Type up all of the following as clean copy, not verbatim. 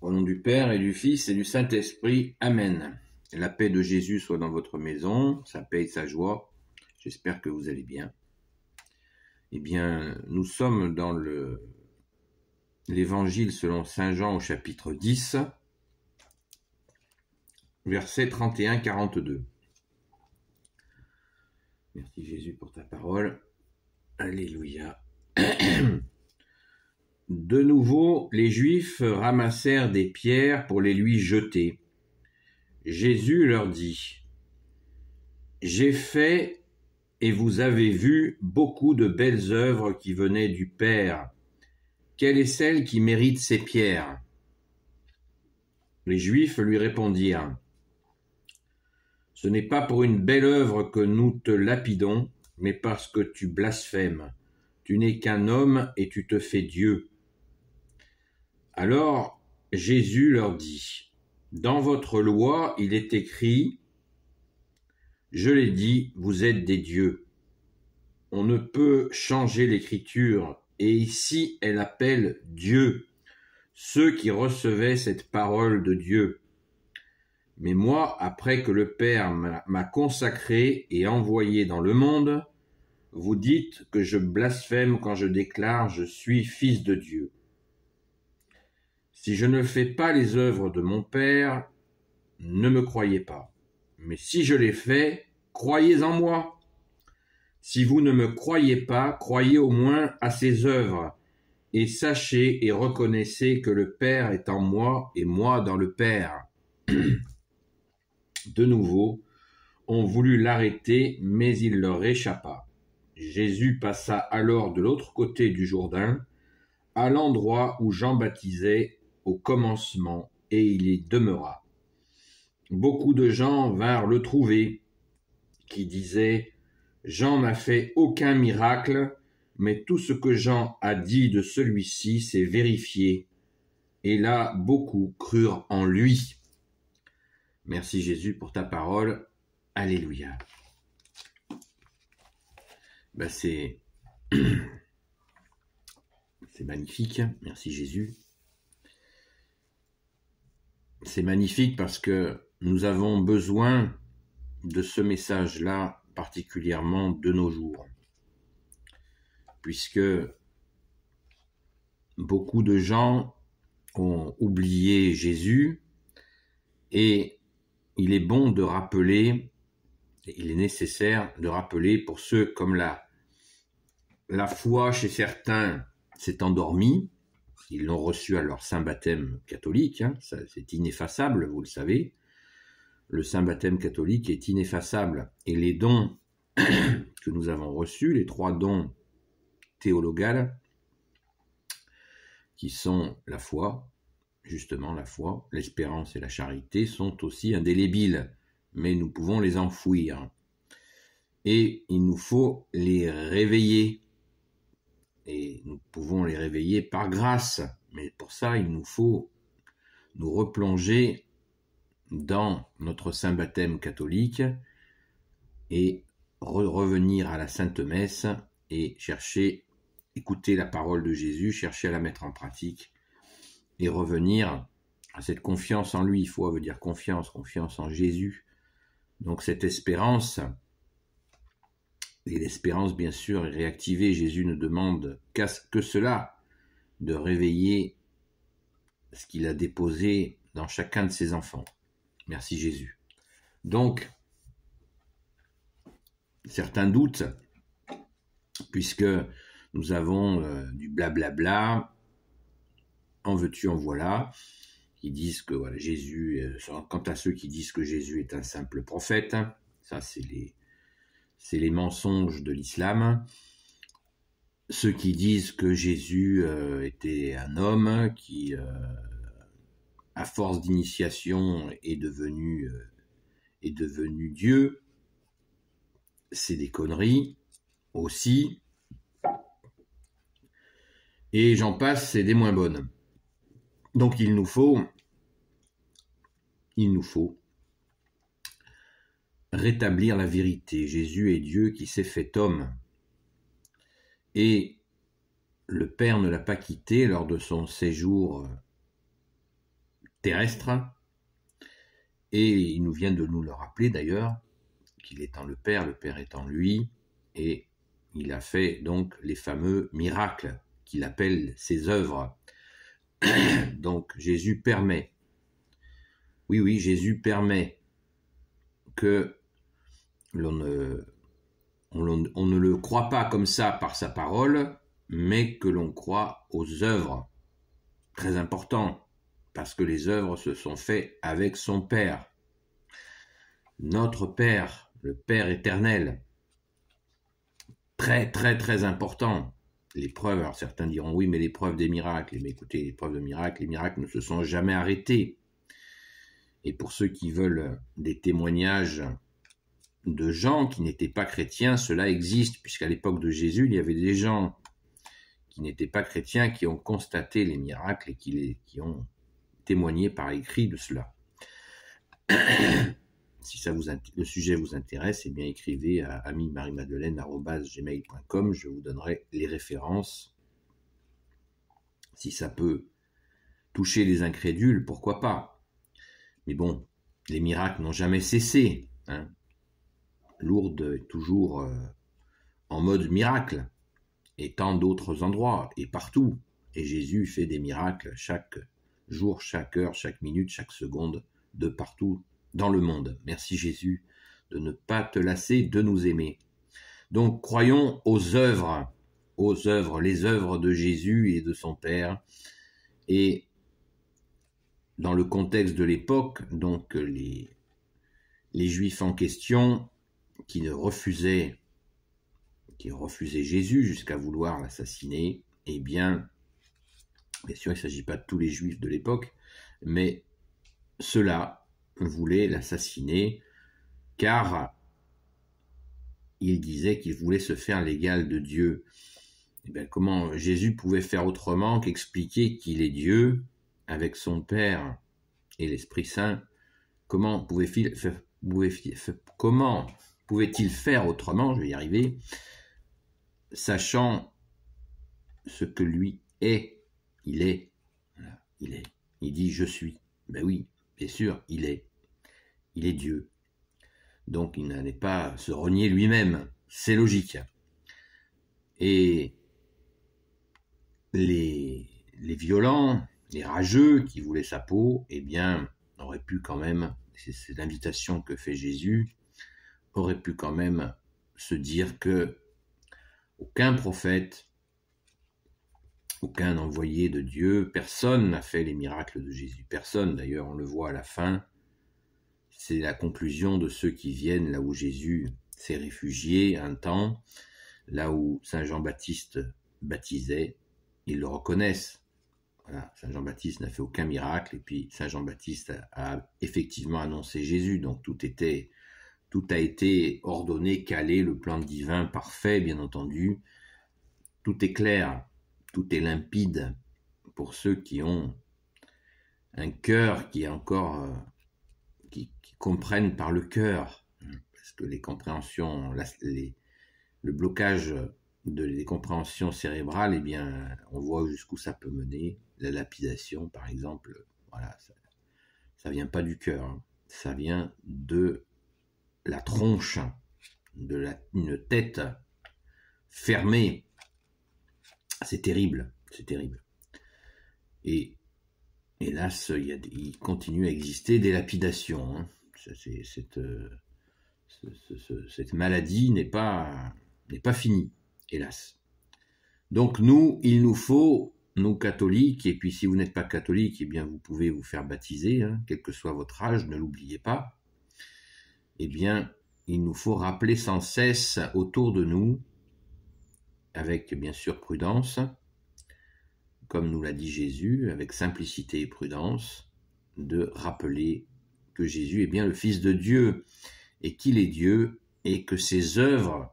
Au nom du Père et du Fils et du Saint-Esprit. Amen. La paix de Jésus soit dans votre maison, sa paix et sa joie. J'espère que vous allez bien. Eh bien, nous sommes dans l'Évangile selon saint Jean au chapitre 10, versets 31-42. Merci Jésus pour ta parole. Alléluia. De nouveau, les Juifs ramassèrent des pierres pour les lui jeter. Jésus leur dit : « J'ai fait, et vous avez vu, beaucoup de belles œuvres qui venaient du Père. Quelle est celle qui mérite ces pierres ? » Les Juifs lui répondirent : « Ce n'est pas pour une belle œuvre que nous te lapidons, mais parce que tu blasphèmes. Tu n'es qu'un homme et tu te fais Dieu. » Alors Jésus leur dit : « Dans votre loi, il est écrit, je l'ai dit, vous êtes des dieux. » On ne peut changer l'écriture, et ici elle appelle Dieu ceux qui recevaient cette parole de Dieu. Mais moi, après que le Père m'a consacré et envoyé dans le monde, vous dites que je blasphème quand je déclare je suis fils de Dieu. Si je ne fais pas les œuvres de mon Père, ne me croyez pas. Mais si je les fais, croyez en moi. Si vous ne me croyez pas, croyez au moins à ses œuvres, et sachez et reconnaissez que le Père est en moi et moi dans le Père. De nouveau, on voulut l'arrêter, mais il leur échappa. Jésus passa alors de l'autre côté du Jourdain, à l'endroit où Jean baptisait au commencement, et il y demeura. Beaucoup de gens vinrent le trouver, qui disaient : « Jean n'a fait aucun miracle, mais tout ce que Jean a dit de celui-ci s'est vérifié. » Et là, beaucoup crurent en lui. Merci Jésus pour ta parole. Alléluia. C'est magnifique. Merci Jésus. C'est magnifique parce que nous avons besoin de ce message-là, particulièrement de nos jours. Puisque beaucoup de gens ont oublié Jésus, et il est bon de rappeler, il est nécessaire de rappeler pour ceux comme la foi chez certains s'est endormie, ils l'ont reçu à leur saint baptême catholique, ça, c'est ineffaçable, vous le savez. Le saint baptême catholique est ineffaçable, et les dons que nous avons reçus, les 3 dons théologales, qui sont la foi, justement la foi, l'espérance et la charité, sont aussi indélébiles, mais nous pouvons les enfouir. Et il nous faut les réveiller. Et nous pouvons les réveiller par grâce. Mais pour ça, il nous faut nous replonger dans notre saint baptême catholique et revenir à la Sainte Messe et chercher, écouter la parole de Jésus, chercher à la mettre en pratique et revenir à cette confiance en lui. Foi veut dire confiance en Jésus. Donc cette espérance, et l'espérance bien sûr est réactivée. Jésus ne demande que cela, de réveiller ce qu'il a déposé dans chacun de ses enfants. Merci Jésus. Donc, certains doutent, puisque nous avons du blablabla, en veux-tu, en voilà, qui disent que voilà, Jésus, quant à ceux qui disent que Jésus est un simple prophète, ça c'est les mensonges de l'islam. Ceux qui disent que Jésus était un homme qui, à force d'initiation, est devenu Dieu, c'est des conneries aussi. Et j'en passe, c'est des moins bonnes. Donc il nous faut rétablir la vérité. Jésus est Dieu qui s'est fait homme. Et le Père ne l'a pas quitté lors de son séjour terrestre. Et il nous vient de nous le rappeler d'ailleurs, qu'il est en le Père est en lui, et il a fait donc les fameux miracles qu'il appelle ses œuvres. Donc Jésus permet, oui, Jésus permet que on ne le croit pas comme ça par sa parole, mais que l'on croit aux œuvres. Très important, parce que les œuvres se sont faites avec son Père. Notre Père, le Père éternel. Très, très, très important. Les preuves, alors certains diront oui, mais les preuves des miracles. Mais écoutez, les preuves de miracles, les miracles ne se sont jamais arrêtés. Et pour ceux qui veulent des témoignages de gens qui n'étaient pas chrétiens, cela existe, puisqu'à l'époque de Jésus, il y avait des gens qui n'étaient pas chrétiens qui ont constaté les miracles et qui ont témoigné par écrit de cela. Si le sujet vous intéresse, eh bien écrivez à ami-marie-madeleine@gmail.com, je vous donnerai les références. Si ça peut toucher les incrédules, pourquoi pas. Mais bon, les miracles n'ont jamais cessé. Lourdes est toujours en mode miracle, et tant d'autres endroits, et partout. Et Jésus fait des miracles chaque jour, chaque heure, chaque minute, chaque seconde, de partout dans le monde. Merci Jésus de ne pas te lasser de nous aimer. Donc croyons aux œuvres, les œuvres de Jésus et de son Père. Et dans le contexte de l'époque, donc les Juifs en question qui refusaient Jésus jusqu'à vouloir l'assassiner, eh bien sûr, il ne s'agit pas de tous les Juifs de l'époque, mais ceux-là voulaient l'assassiner car il disait qu'il voulait se faire l'égal de Dieu. Eh bien, comment Jésus pouvait faire autrement qu'expliquer qu'il est Dieu avec son Père et l'Esprit Saint? Comment pouvait-il faire autrement, je vais y arriver, sachant ce que lui est? Il est. Voilà, il est. Il dit je suis. Ben oui, bien sûr, il est. Il est Dieu. Donc il n'allait pas se renier lui-même. C'est logique. Et les violents, les rageux qui voulaient sa peau, eh bien, auraient pu quand même, c'est l'invitation que fait Jésus, aurait pu quand même se dire que aucun prophète, aucun envoyé de Dieu, personne n'a fait les miracles de Jésus. Personne, d'ailleurs, on le voit à la fin. C'est la conclusion de ceux qui viennent là où Jésus s'est réfugié un temps, là où Saint Jean-Baptiste baptisait, ils le reconnaissent. Voilà, Saint Jean-Baptiste n'a fait aucun miracle, et puis Saint Jean-Baptiste a effectivement annoncé Jésus, donc tout a été ordonné, calé, le plan divin parfait, bien entendu. Tout est clair, tout est limpide pour ceux qui ont un cœur qui est encore, qui comprennent par le cœur, parce que les compréhensions, le blocage des compréhensions cérébrales, eh bien, on voit jusqu'où ça peut mener. La lapidation, par exemple, voilà, ça vient pas du cœur, ça vient de la tronche, une tête fermée. C'est terrible, c'est terrible. Et hélas, il continue à exister des lapidations. Cette maladie n'est pas finie, hélas. Donc il nous faut, nous catholiques, et puis si vous n'êtes pas catholique, eh bien vous pouvez vous faire baptiser, quel que soit votre âge, ne l'oubliez pas. Eh bien, il nous faut rappeler sans cesse autour de nous, avec bien sûr prudence, comme nous l'a dit Jésus, avec simplicité et prudence, de rappeler que Jésus est bien le Fils de Dieu, et qu'il est Dieu, et que ses œuvres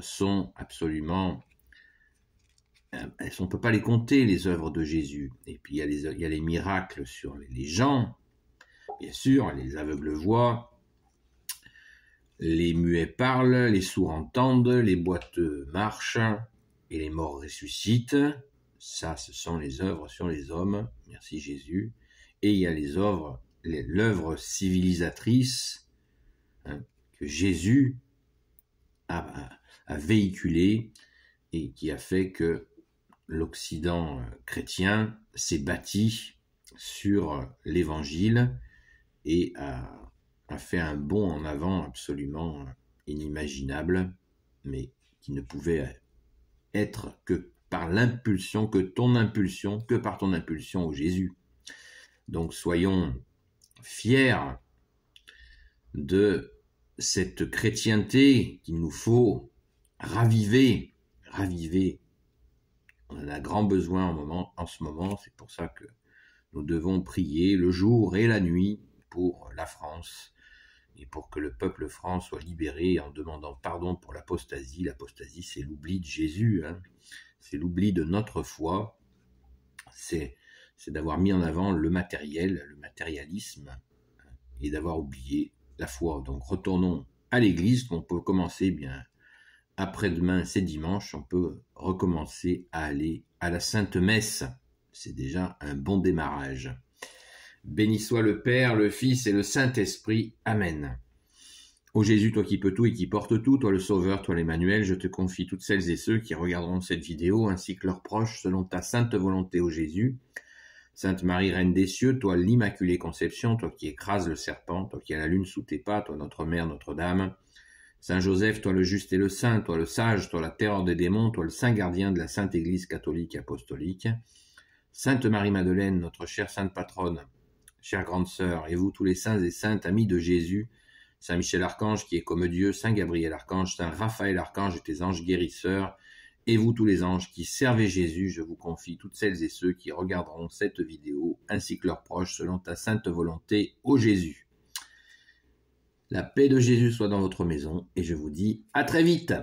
sont absolument... on ne peut pas les compter, les œuvres de Jésus. Et puis il y a les miracles sur les gens, bien sûr, les aveugles voient, les muets parlent, les sourds entendent, les boiteux marchent, et les morts ressuscitent. Ça, ce sont les œuvres sur les hommes, merci Jésus. et il y a l'œuvre civilisatrice que Jésus a véhiculée et qui a fait que l'Occident chrétien s'est bâti sur l'Évangile et a fait un bond en avant absolument inimaginable, mais qui ne pouvait être que par l'impulsion, que par ton impulsion au Jésus. Donc soyons fiers de cette chrétienté qu'il nous faut raviver. On en a grand besoin en ce moment, c'est pour ça que nous devons prier le jour et la nuit pour la France et pour que le peuple franc soit libéré en demandant pardon pour l'apostasie. L'apostasie, c'est l'oubli de Jésus, c'est l'oubli de notre foi, c'est d'avoir mis en avant le matérialisme, et d'avoir oublié la foi. Donc retournons à l'église, on peut commencer bien après-demain, c'est dimanche, on peut recommencer à aller à la Sainte Messe. C'est déjà un bon démarrage. Béni soit le Père, le Fils et le Saint-Esprit. Amen. Ô Jésus, toi qui peux tout et qui portes tout, toi le Sauveur, toi l'Emmanuel, je te confie toutes celles et ceux qui regarderont cette vidéo, ainsi que leurs proches, selon ta sainte volonté, ô Jésus. Sainte Marie, Reine des cieux, toi l'Immaculée Conception, toi qui écrases le serpent, toi qui as la lune sous tes pas, toi notre Mère, Notre-Dame. Saint Joseph, toi le juste et le saint, toi le sage, toi la terreur des démons, toi le saint gardien de la Sainte Église catholique et apostolique. Sainte Marie-Madeleine, notre chère sainte patronne, chère grande sœur, et vous tous les saints et saintes amis de Jésus, Saint Michel Archange qui est comme Dieu, Saint Gabriel Archange, Saint Raphaël Archange et tes anges guérisseurs, et vous tous les anges qui servez Jésus, je vous confie toutes celles et ceux qui regarderont cette vidéo, ainsi que leurs proches, selon ta sainte volonté, ô Jésus. La paix de Jésus soit dans votre maison, et je vous dis à très vite.